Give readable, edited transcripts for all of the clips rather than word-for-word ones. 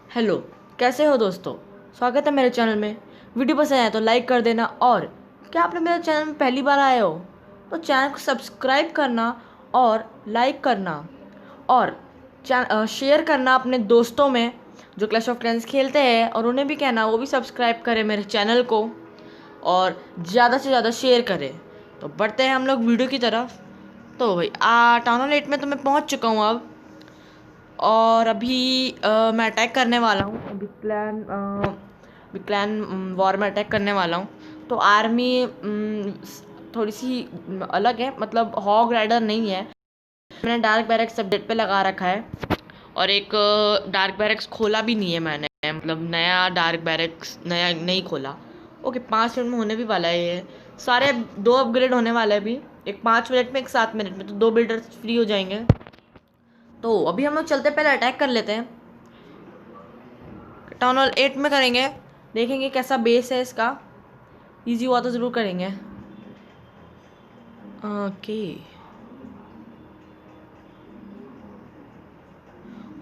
Hello, कैसे हो दोस्तों। स्वागत है मेरे चैनल में। वीडियो पसंद आए तो लाइक कर देना, और क्या आपने मेरे चैनल में पहली बार आए हो तो चैनल को सब्सक्राइब करना और लाइक करना और शेयर करना अपने दोस्तों में जो क्लैश ऑफ क्लैंस खेलते हैं, और उन्हें भी कहना वो भी सब्सक्राइब करें मेरे चैनल को और ज़्यादा से ज़्यादा शेयर करें। तो बढ़ते हैं हम लोग वीडियो की तरफ। तो भाई टाउन हॉल 8 में तो मैं पहुंच चुका हूँ अब, और अभी मैं अटैक करने वाला हूँ। बिग क्लैन वॉर में अटैक करने वाला हूँ। तो आर्मी थोड़ी सी अलग है, मतलब हॉग राइडर नहीं है। मैंने डार्क बैरक्स अपडेट पे लगा रखा है, और एक डार्क बैरक्स खोला भी नहीं है मैंने, मतलब नया डार्क बैरक्स नया नहीं खोला। ओके, 5 मिनट में होने भी वाला है ये सारे 2 अपग्रेड होने वाले हैं अभी, एक 5 मिनट में एक 7 मिनट में, तो 2 बिल्डर्स फ्री हो जाएंगे। तो अभी हम लोग चलते पहले अटैक कर लेते हैं। टाउन हॉल 8 में करेंगे, देखेंगे कैसा बेस है इसका। इजी हुआ तो ज़रूर करेंगे। ओके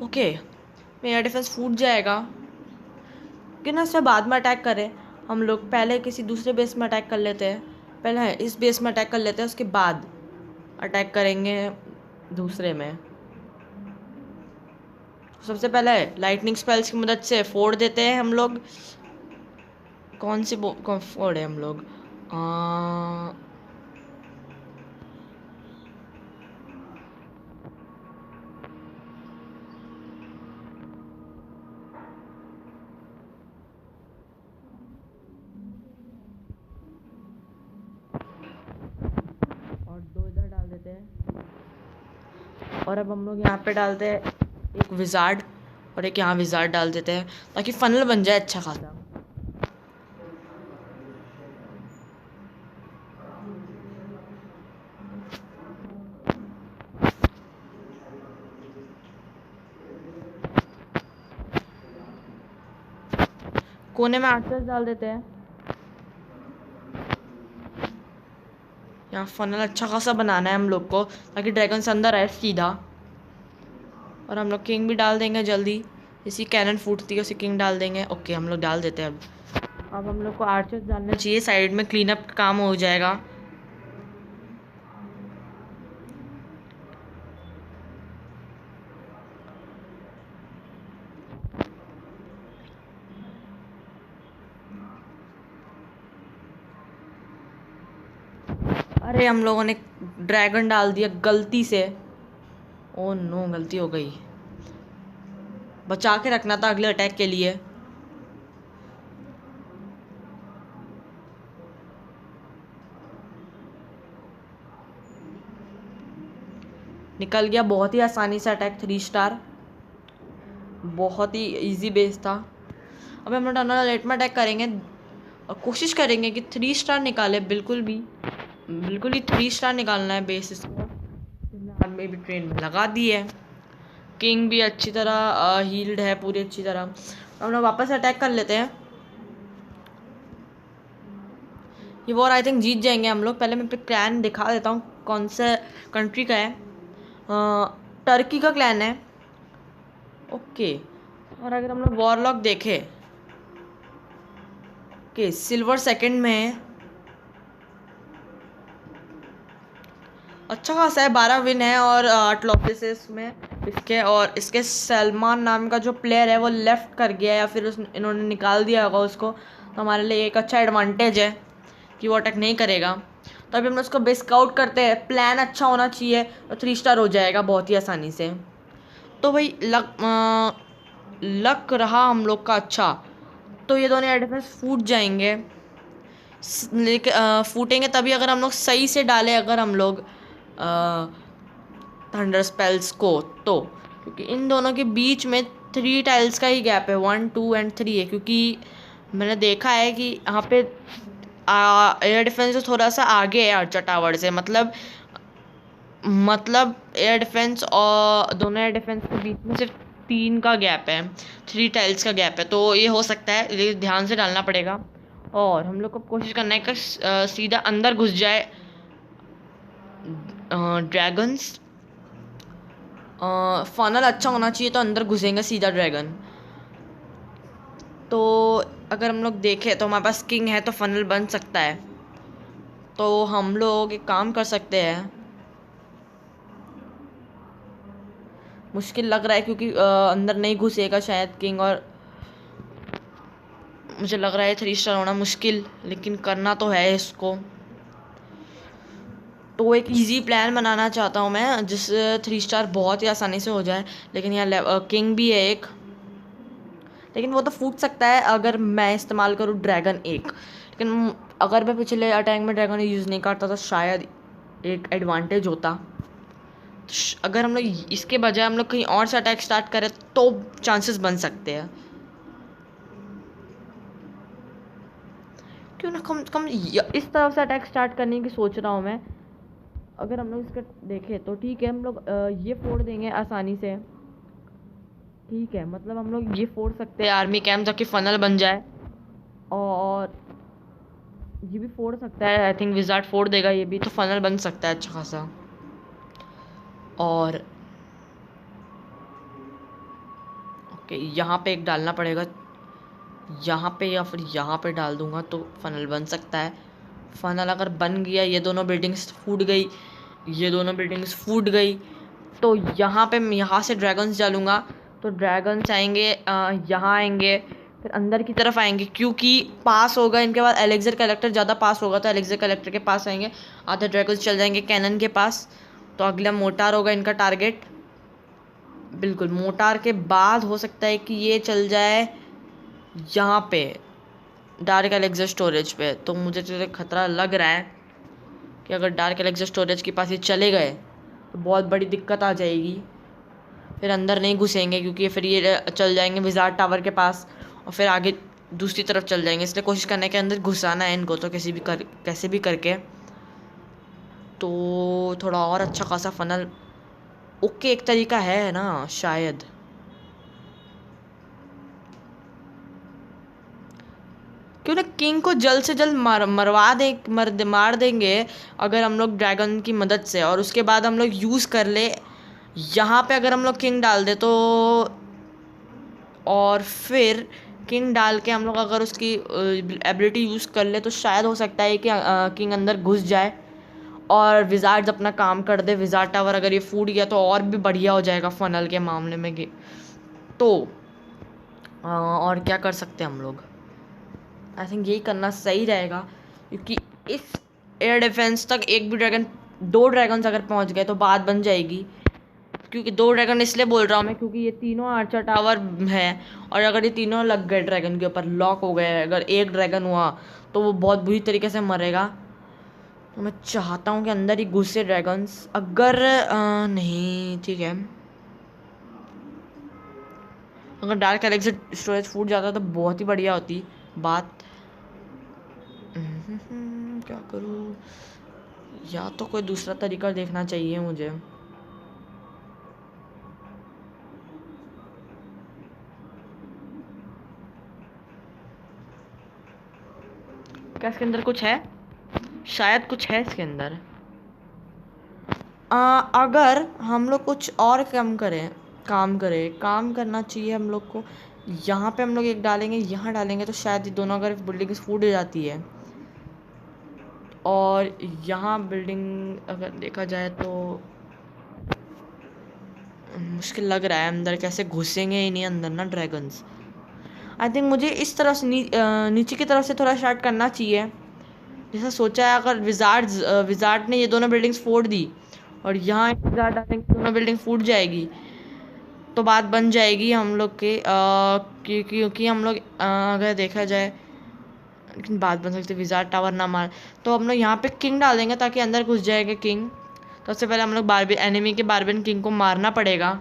ओके, मेरा डिफेंस फूट जाएगा कि ना, इससे बाद में अटैक करें। हम लोग पहले किसी दूसरे बेस में अटैक कर लेते हैं। पहले इस बेस में अटैक कर लेते हैं, उसके बाद अटैक करेंगे दूसरे में। सबसे पहले लाइटनिंग स्पेल्स की मदद से फोड़ देते हैं हम लोग। कौन फोड़े हम लोग? और 2 इधर डाल देते हैं, और अब हम लोग यहाँ पे डालते हैं एक विजार्ड, और एक यहाँ विजार्ड डाल देते हैं ताकि फनल बन जाए अच्छा खासा। कोने में आर्चर्स डाल देते हैं। यहाँ फनल अच्छा खासा बनाना है हम लोग को ताकि ड्रैगन्स अंदर आए सीधा। और हम लोग किंग भी डाल देंगे जल्दी, इसी कैनन फूटती है उसी किंग डाल देंगे। ओके, हम लोग डाल देते हैं। अब हम लोग को आर्चर्स डालना चाहिए, साइड में क्लीन अप काम हो जाएगा। अरे हम लोगों ने ड्रैगन डाल दिया गलती से। ओ नो, गलती हो गई। बचा के रखना था अगले अटैक के लिए। निकल गया बहुत ही आसानी से अटैक। 3 स्टार, बहुत ही इजी बेस था। अब हम लोग टनल लेट में अटैक करेंगे और कोशिश करेंगे कि 3 स्टार निकाले। बिल्कुल ही 3 स्टार निकालना है बेस इसको। आर्मी भी ट्रेन में लगा दी है। किंग भी अच्छी तरह हील्ड है, पूरी अच्छी तरह। हम लोग वापस अटैक कर लेते हैं। ये वॉर आई थिंक जीत जाएंगे हम लोग। पहले मैं क्लैन दिखा देता हूँ कौन से कंट्री का है। टर्की का क्लैन है। ओके, और अगर हम लोग वॉरलॉक देखें, ओके सिल्वर सेकंड में है, अच्छा खासा है। 12 विन है और 8 लॉसेस है इसमें इसके। और इसके सलमान नाम का जो प्लेयर है वो लेफ्ट कर गया, या फिर इन्होंने निकाल दिया होगा उसको। तो हमारे लिए एक अच्छा एडवांटेज है कि वो अटैक नहीं करेगा। तो अभी हम उसको बेस्क आउट करते हैं। प्लान अच्छा होना चाहिए तो 3 स्टार हो जाएगा बहुत ही आसानी से। तो भाई लक रहा हम लोग का अच्छा, तो ये दोनों डिफेंस फूट जाएंगे। लेकिन फूटेंगे तभी अगर हम लोग सही से डालें, अगर हम लोग थंडर स्पेल्स को, तो क्योंकि इन दोनों के बीच में 3 टाइल्स का ही गैप है, 1 2 एंड 3 है। क्योंकि मैंने देखा है कि यहाँ पे एयर डिफेंस थोड़ा सा आगे है आर्चर टावर से। मतलब एयर डिफेंस और दोनों एयर डिफेंस के बीच में सिर्फ 3 का गैप है, 3 टाइल्स का गैप है। तो ये हो सकता है, लेकिन ध्यान से डालना पड़ेगा। और हम लोग को कोशिश करना है कि सीधा अंदर घुस जाए ड्रैगन्स। फनल अच्छा होना चाहिए तो अंदर घुसेंगे सीधा ड्रैगन। तो अगर हम लोग देखें तो हमारे पास किंग है तो फनल बन सकता है। तो हम लोग एक काम कर सकते हैं, मुश्किल लग रहा है क्योंकि अंदर नहीं घुसेगा शायद किंग, और मुझे लग रहा है 3 स्टार होना मुश्किल, लेकिन करना तो है इसको। तो एक इजी प्लान बनाना चाहता हूँ मैं जिससे 3 स्टार बहुत ही आसानी से हो जाए। लेकिन यहाँ किंग भी है एक, लेकिन वो तो फूट सकता है अगर मैं इस्तेमाल करूँ ड्रैगन एक। लेकिन अगर मैं पिछले अटैक में ड्रैगन यूज़ नहीं करता तो शायद एक एडवांटेज होता। तो अगर हम लोग इसके बजाय हम लोग कहीं और से अटैक स्टार्ट करें तो चांसेस बन सकते हैं। क्यों ना कम कम इस तरफ से अटैक स्टार्ट करने की सोच रहा हूँ मैं। अगर हम लोग इसका देखें तो ठीक है, हम लोग ये फोड़ देंगे आसानी से। ठीक है, मतलब हम लोग ये फोड़ सकते हैं आर्मी कैंप ताकि फनल बन जाए, और ये भी फोड़ सकता है। आई थिंक विजार्ड फोड़ देगा ये भी, तो फनल बन सकता है अच्छा खासा। और ओके, यहाँ पे एक डालना पड़ेगा, यहाँ पे या फिर यहाँ पे डाल दूंगा तो फनल बन सकता है। फनल अगर बन गया, ये दोनों बिल्डिंग्स फूट गई, ये दोनों बिल्डिंग्स फूट गई, तो यहाँ पे मैं यहाँ से ड्रैगन्स डालूंगा तो ड्रैगन्स आएंगे, यहाँ आएंगे, फिर अंदर की तरफ आएंगे क्योंकि पास होगा इनके बाद एलेक्जर कलेक्टर, ज़्यादा पास होगा तो एलेक्जर कलेक्टर के पास आएंगे। आधे ड्रैगन्स चल जाएंगे कैनन के पास, तो अगला मोटार होगा इनका टारगेट। बिल्कुल, मोटार के बाद हो सकता है कि ये चल जाए यहाँ पे डार्क एलेक्जर स्टोरेज पे। तो मुझे तो खतरा लग रहा है कि अगर डार्क एलेक्जर स्टोरेज के पास ये चले गए तो बहुत बड़ी दिक्कत आ जाएगी। फिर अंदर नहीं घुसेंगे क्योंकि फिर ये चल जाएंगे विजार्ड टावर के पास और फिर आगे दूसरी तरफ चल जाएंगे। इसलिए कोशिश करने के अंदर घुसाना है इनको तो कैसे भी करके। तो थोड़ा और अच्छा खासा फनल ओके एक तरीका है ना शायद। क्यों ना किंग को जल्द से जल्द मार देंगे अगर हम लोग ड्रैगन की मदद से, और उसके बाद हम लोग यूज़ कर ले यहाँ पे अगर हम लोग किंग डाल दे तो, और फिर किंग डाल के हम लोग अगर उसकी एबिलिटी यूज़ कर ले तो शायद हो सकता है कि किंग अंदर घुस जाए और विजार्ड्स अपना काम कर दे। विजार्ड टावर अगर ये फूट गया तो और भी बढ़िया हो जाएगा फनल के मामले में। तो और क्या कर सकते हैं हम लोग, आई थिंक यही करना सही रहेगा क्योंकि इस एयर डिफेंस तक एक भी ड्रैगन, 2 ड्रैगन्स अगर पहुंच गए तो बात बन जाएगी। क्योंकि 2 ड्रैगन इसलिए बोल रहा हूँ मैं क्योंकि ये तीनों आर्चर टावर है, और अगर ये तीनों लग गए ड्रैगन के ऊपर, लॉक हो गए, अगर एक ड्रैगन हुआ तो वो बहुत बुरी तरीके से मरेगा। तो मैं चाहता हूँ कि अंदर ही घुसे ड्रैगन्स। अगर नहीं, ठीक है, अगर डार्क एलेक्सर स्टोरेज फूट जाता तो बहुत ही बढ़िया होती बात। क्या करूँ, या तो कोई दूसरा तरीका देखना चाहिए मुझे। क्या इसके अंदर कुछ है? शायद कुछ है इसके अंदर। अगर हम लोग कुछ और काम करना चाहिए हम लोग को। यहाँ पे हम लोग एक डालेंगे, यहाँ डालेंगे तो शायद ये दोनों अगर बिल्डिंग फूट जाती है, और यहाँ बिल्डिंग अगर देखा जाए तो मुश्किल लग रहा है, अंदर कैसे घुसेंगे ही नहीं अंदर ना ड्रैगन्स। आई थिंक मुझे इस तरफ से नीचे की तरफ से थोड़ा स्टार्ट करना चाहिए जैसा सोचा है। अगर विजार्ड ने ये दोनों बिल्डिंग्स फोड़ दी और यहाँ एक विजार्ड डालेंगे, दोनों बिल्डिंग फूट जाएगी तो बात बन जाएगी हम लोग के, क्योंकि हम लोग अगर देखा जाए, लेकिन बात बन सकती है विजार्ड टावर ना मार, तो हम लोग यहाँ पे किंग डाल देंगे ताकि अंदर घुस जाएगा किंग। तो सबसे पहले हम लोग एनिमी के बारबियन किंग को मारना पड़ेगा।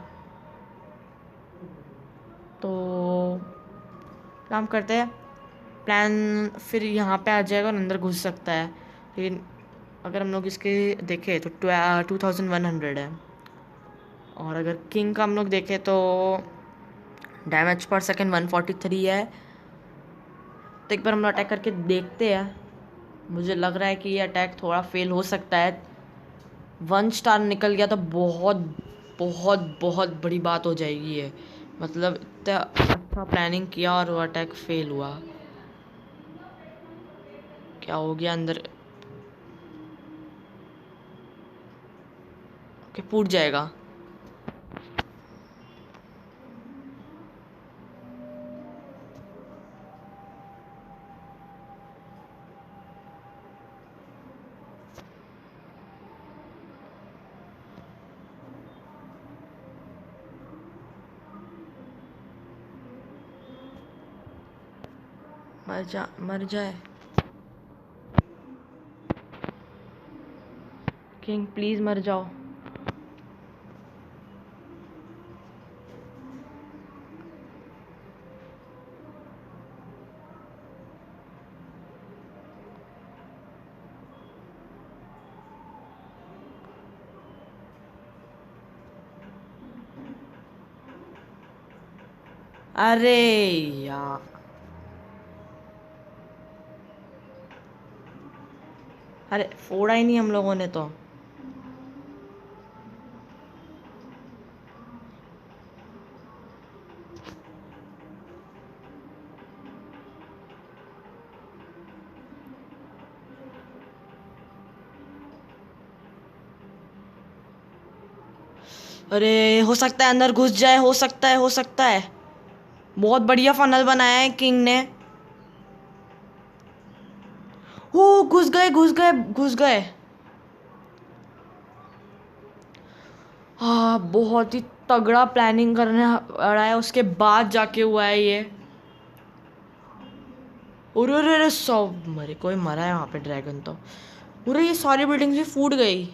तो काम करते हैं, प्लान फिर यहाँ पे आ जाएगा और अंदर घुस सकता है। लेकिन अगर हम लोग इसके देखें तो 2100 है, और अगर किंग का हम लोग देखें तो डैमेज पर सेकंड 143 है। तो एक बार हम लोग अटैक करके देखते हैं। मुझे लग रहा है कि ये अटैक थोड़ा फेल हो सकता है। 1 स्टार निकल गया तो बहुत बहुत बहुत बड़ी बात हो जाएगी ये, मतलब इतना अच्छा प्लानिंग किया और वो अटैक फेल हुआ। क्या हो गया अंदर? ओके, फूट जाएगा। मर जा, मर जाए किंग, प्लीज मर जाओ। अरे यार, अरे फोड़ा ही नहीं हम लोगों ने तो। अरे हो सकता है अंदर घुस जाए, हो सकता है, हो सकता है। बहुत बढ़िया फनल बनाया है किंग ने। ओ घुस गए, घुस गए, घुस गए। हाँ, बहुत ही तगड़ा प्लानिंग करने रहा है, उसके बाद जाके हुआ है ये। अरे अरे अरे, सब मरे, कोई मरा है वहाँ पे ड्रैगन तो। अरे ये सारी बिल्डिंग्स भी फूट गई।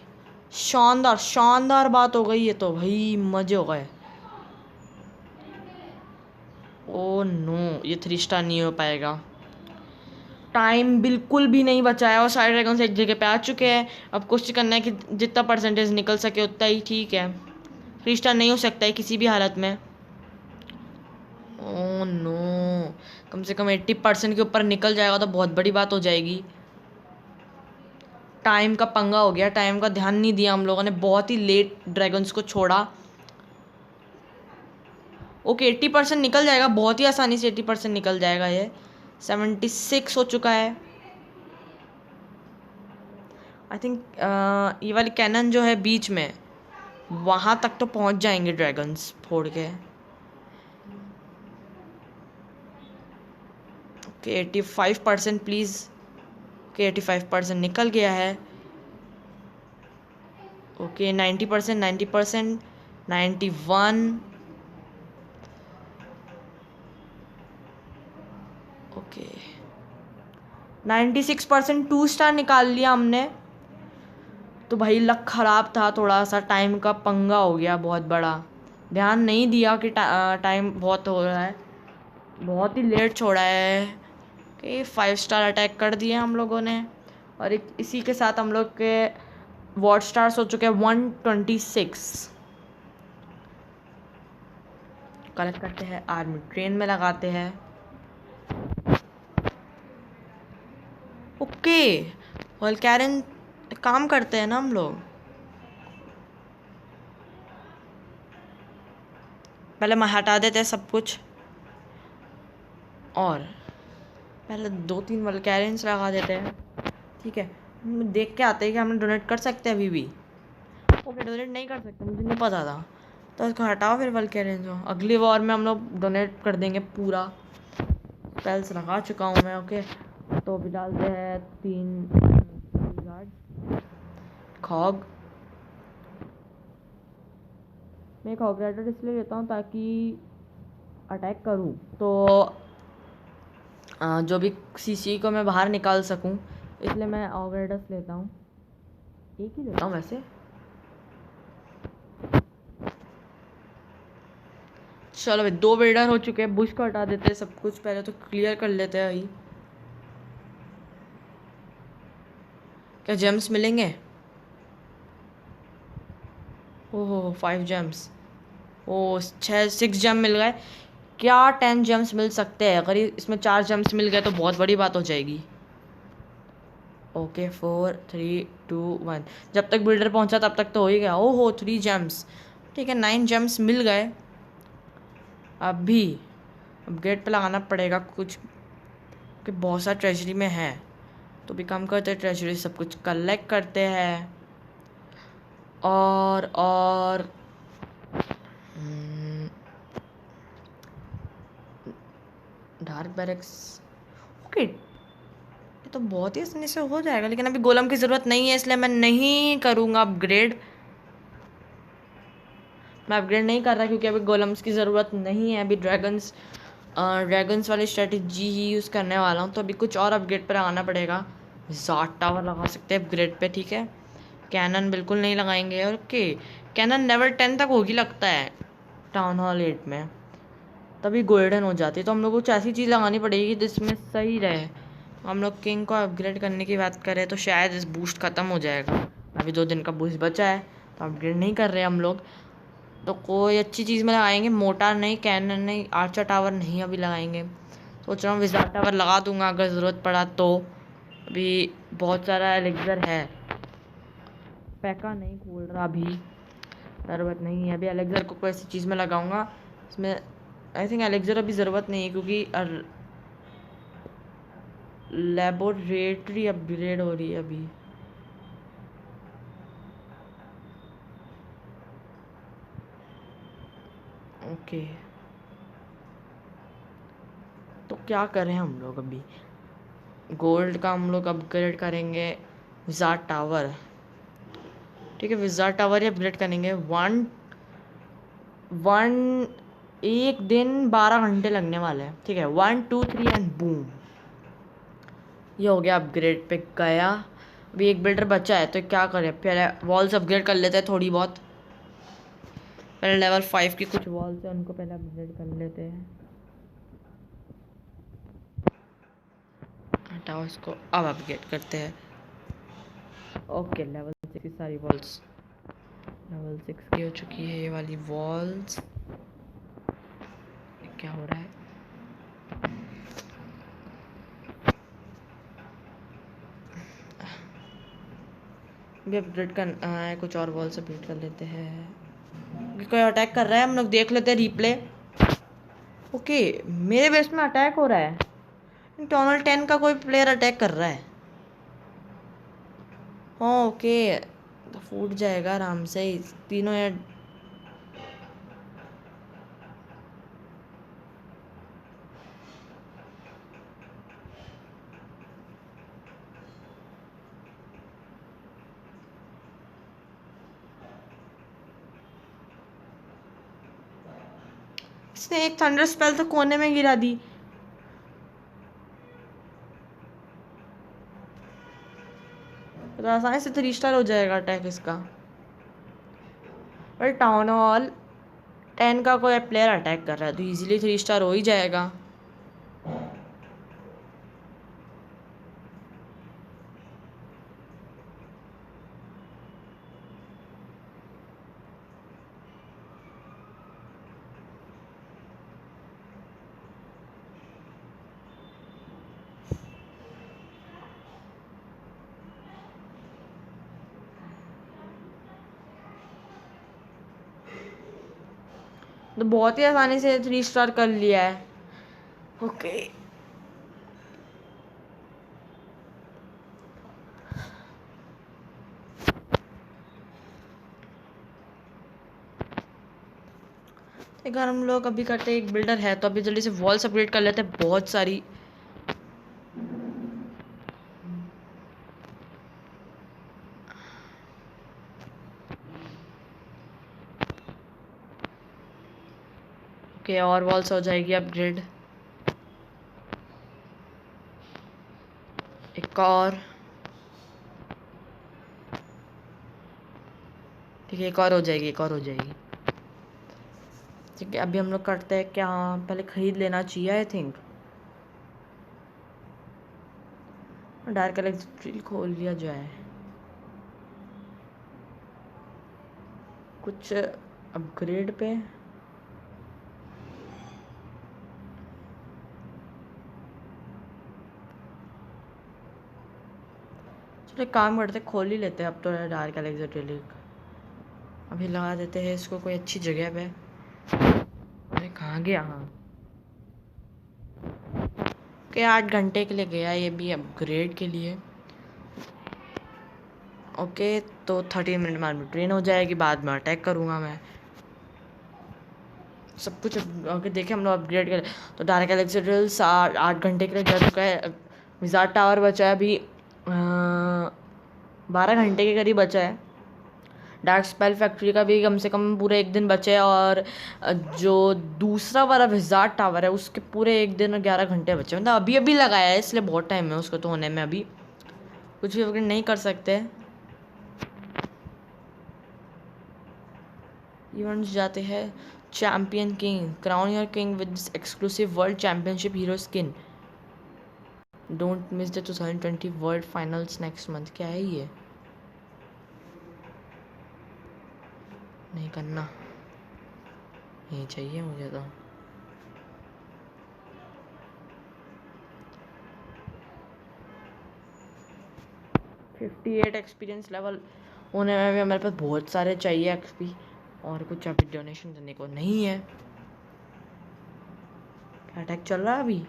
शानदार शानदार बात हो गई ये तो भाई, मजे हो गए। ओ नो, ये 3 स्टार नहीं हो पाएगा। टाइम बिल्कुल भी नहीं बचा है और सारे ड्रैगन्स एक जगह पे आ चुके हैं। अब कोशिश करना है कि जितना परसेंटेज निकल सके उतना ही ठीक है। 3 स्टार नहीं हो सकता है किसी भी हालत में। ओह नो, कम से कम 80% के ऊपर निकल जाएगा तो बहुत बड़ी बात हो जाएगी। टाइम का पंगा हो गया, टाइम का ध्यान नहीं दिया हम लोगों ने, बहुत ही लेट ड्रैगन्स को छोड़ा। ओके, 80% निकल जाएगा, बहुत ही आसानी से 80% निकल जाएगा ये। 76 हो चुका है। आई थिंक ये वाली कैनन जो है बीच में, वहाँ तक तो पहुँच जाएंगे ड्रैगन्स फोड़ के। Okay 85% please. ओके 85% निकल गया है। ओके 90%, 90%, 91। ओके 96%, 2 स्टार निकाल लिया हमने। तो भाई लक ख़राब था, थोड़ा सा टाइम का पंगा हो गया बहुत बड़ा। ध्यान नहीं दिया कि टाइम बहुत हो रहा है, बहुत ही लेट छोड़ा है कि 5 स्टार अटैक कर दिए हम लोगों ने। और इसी के साथ हम लोग के वॉट स्टार्स हो चुके हैं 126। कलेक्ट करते हैं, आर्मी ट्रेन में लगाते हैं। ओके वोल्कैरन काम करते हैं ना हम लोग। पहले हटा देते हैं सब कुछ, और पहले 2-3 वोल्कैरन्स लगा देते हैं। ठीक है, हम देख के आते हैं कि हम डोनेट कर सकते हैं अभी भी। ओके डोनेट नहीं कर सकते, मुझे नहीं पता था, तो इसको हटाओ फिर वोल्कैरन्स को। अगली वॉर में हम लोग डोनेट कर देंगे पूरा। स्पेल्स लगा चुका हूँ मैं। ओके तो अभी डालते हैं 3 खॉग। मैं खॉग राइडर इसलिए लेता हूँ ताकि अटैक करूँ तो जो भी सीसी को मैं बाहर निकाल सकूँ, इसलिए मैं ऑग राइडर्स लेता हूँ। एक ही लेता हूँ वैसे। चलो भाई 2 बिल्डर हो चुके हैं, बुश को हटा देते हैं सब कुछ, पहले तो क्लियर कर लेते हैं भाई। क्या जेम्स मिलेंगे? ओहो 5 जेम्स, ओ 6 जेम मिल गए। क्या 10 जेम्स मिल सकते हैं? अगर इसमें 4 जेम्स मिल गए तो बहुत बड़ी बात हो जाएगी। ओके 4 3 2 1, जब तक बिल्डर पहुंचा तब तक तो हो ही गया। ओहो 3 जेम्स, ठीक है 9 जेम्स मिल गए। अभी अपग्रेड पे लगाना पड़ेगा कुछ, कि बहुत सारा ट्रेजरी में है। तो भी काम करते हैं, ट्रेजरी सब कुछ कलेक्ट करते हैं। और डार्क बैरक्स, ओके, ये तो बहुत ही आसानी से हो जाएगा, लेकिन अभी गोलम की ज़रूरत नहीं है, इसलिए मैं नहीं करूँगा अपग्रेड। मैं अपग्रेड नहीं कर रहा क्योंकि अभी गोलम्स की ज़रूरत नहीं है। अभी ड्रैगन्स वाली स्ट्रेटजी ही यूज़ करने वाला हूँ। तो अभी कुछ और अपग्रेड पर लगाना पड़ेगा। ज़ाट टावर लगा सकते हैं अपग्रेड पे, ठीक है। कैनन बिल्कुल नहीं लगाएंगे। ओके, कैनन लेवल 10 तक होगी लगता है टाउन हॉल 8 में, तभी गोल्डन हो जाती है। तो हम लोग को कुछ ऐसी चीज़ लगानी पड़ेगी जिसमें सही रहे। हम लोग किंग को अपग्रेड करने की बात करें तो शायद इस बूस्ट ख़त्म हो जाएगा। अभी 2 दिन का बूस्ट बचा है, तो अपग्रेड नहीं कर रहे हम लोग। तो कोई अच्छी चीज़ में लगाएंगे, मोटार नहीं, कैनन नहीं, आर्चर टावर नहीं अभी लगाएंगे। सोच रहा हूँ विज़ार्ड टावर लगा दूंगा अगर ज़रूरत पड़ा तो। अभी बहुत सारा एलेक्सर है, पैका नहीं खोल रहा अभी, ज़रूरत नहीं है। अभी एलेक्सर को कोई ऐसी चीज़ में लगाऊंगा इसमें। आई थिंक एलेक्सर अभी ज़रूरत नहीं है क्योंकि लेबोरेटरी अपग्रेड हो रही है अभी। ओके, तो क्या करें हम लोग? अभी गोल्ड का हम लोग अपग्रेड करेंगे विज़ार्ड टावर, ठीक है। विज़ार्ड टावर ही अपग्रेड करेंगे। एक दिन 12 घंटे लगने वाले हैं, ठीक है। 1 2 3 एंड बूम, ये हो गया अपग्रेड पे गया। अभी एक बिल्डर बचा है, तो क्या करें, पहले वॉल्स अपग्रेड कर लेते हैं थोड़ी बहुत। पहले लेवल 5 की कुछ वॉल्स है उनको पहले अपग्रेड कर लेते हैं। हटाओ इसको, अब अपग्रेड करते हैं। ओके, लेवल 6 की सारी वॉल्स लेवल 6 की हो चुकी है। ये वाली वॉल्स, क्या हो रहा है? भी अपग्रेड करना है, कुछ और वॉल्स अपग्रेड कर लेते हैं। कोई अटैक कर रहा है, हम लोग देख लेते हैं रिप्ले। ओके, मेरे बेस में अटैक हो रहा है। टाउन 10 का कोई प्लेयर अटैक कर रहा है। हाँ ओके, तो फूट जाएगा आराम से ही तीनों। यार इसने एक थंडर स्पेल तो कोने में गिरा दी। तो आसानी से 3 स्टार हो जाएगा अटैक इसका। पर टाउन हॉल 10 का कोई प्लेयर अटैक कर रहा है तो इजीली 3 स्टार हो ही जाएगा। तो बहुत ही आसानी से 3 स्टार कर लिया है। ओके, एक बार हम लोग अभी करते हैं, एक बिल्डर है तो अभी जल्दी से वॉल्स अपग्रेड कर लेते हैं बहुत सारी। ओके, और वॉल्स हो जाएगी अपग्रेड। एक और, ठीक है, एक और हो जाएगी, एक और हो जाएगी। ठीक है, अभी हम लोग करते हैं क्या, पहले खरीद लेना चाहिए आई थिंक। डार्क इलेक्ट्रिक खोल लिया जाए, कुछ अपग्रेड पे। चलो एक काम करते, खोल ही लेते हैं अब तो डार्क इलेक्ट्रिक। अभी लगा देते हैं इसको कोई अच्छी जगह पे। अरे कहाँ गया? हाँ, कि 8 घंटे के लिए गया, ये भी अपग्रेड के लिए। ओके, तो 30 मिनट में ट्रेन हो जाएगी, बाद में अटैक करूँगा मैं। सब कुछ ओके देखे हम लोग अपग्रेड कर। तो डार्क एलेक्सिड्रिल 8 घंटे के लिए जा चुका है। विजार्ड टावर बचा है अभी 12 घंटे के करीब बचा है। डार्क स्पेल फैक्ट्री का भी कम से कम पूरे 1 दिन बचे है। और जो दूसरा वाला विजार्ड टावर है उसके पूरे 1 दिन और 11 घंटे बचे, मतलब अभी अभी लगाया है, इसलिए बहुत टाइम है उसको तो होने में। अभी कुछ भी अपग्रेड नहीं कर सकते। इवेंट्स जाते हैं। Champion king, crown your king with this exclusive world championship hero skin. Don't miss the 2020 world finals next month. क्या है ये? नहीं करना, यही चाहिए मुझे तो। $58 एक्सपीरियंस लेवल होने में भी हमारे पास बहुत सारे चाहिए एक्सपी, और कुछ अभी डोनेशन देने को नहीं है। अटैक चल रहा है अभी,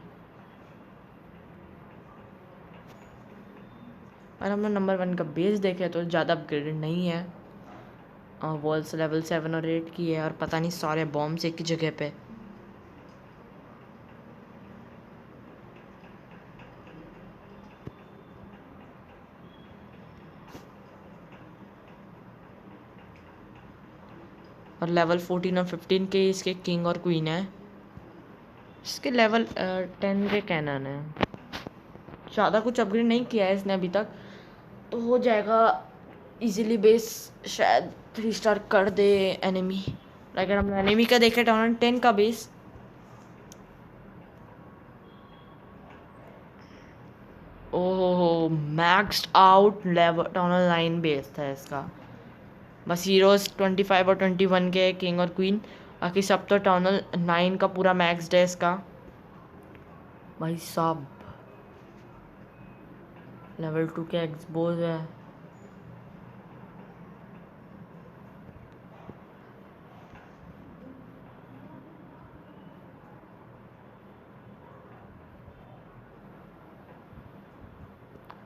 और हम लोग नंबर 1 का बेस देखे तो ज़्यादा अपग्रेडेड नहीं है। वॉल्स लेवल 7 और 8 की है, और पता नहीं सारे बॉम्ब्स एक ही जगह पे। और लेवल 14 और 15 के इसके किंग और क्वीन है। इसके लेवल 10 के कैनन है। ज़्यादा कुछ अपग्रेड नहीं किया है इसने अभी तक, तो हो जाएगा इजीली बेस। शायद 3 स्टार कर दे एनिमी। अगर हम एनिमी का देखें टाउन 10 का बेस, ओहो मैक्स्ड आउट लेवल टाउनल 9 बेस था इसका। बस हीरोज 25 और 21 के किंग और क्वीन, बाकी सब तो टाउनल 9 का पूरा मैक्स्ड है इसका। भाई साहब लेवल 2 के एक्सपोज है।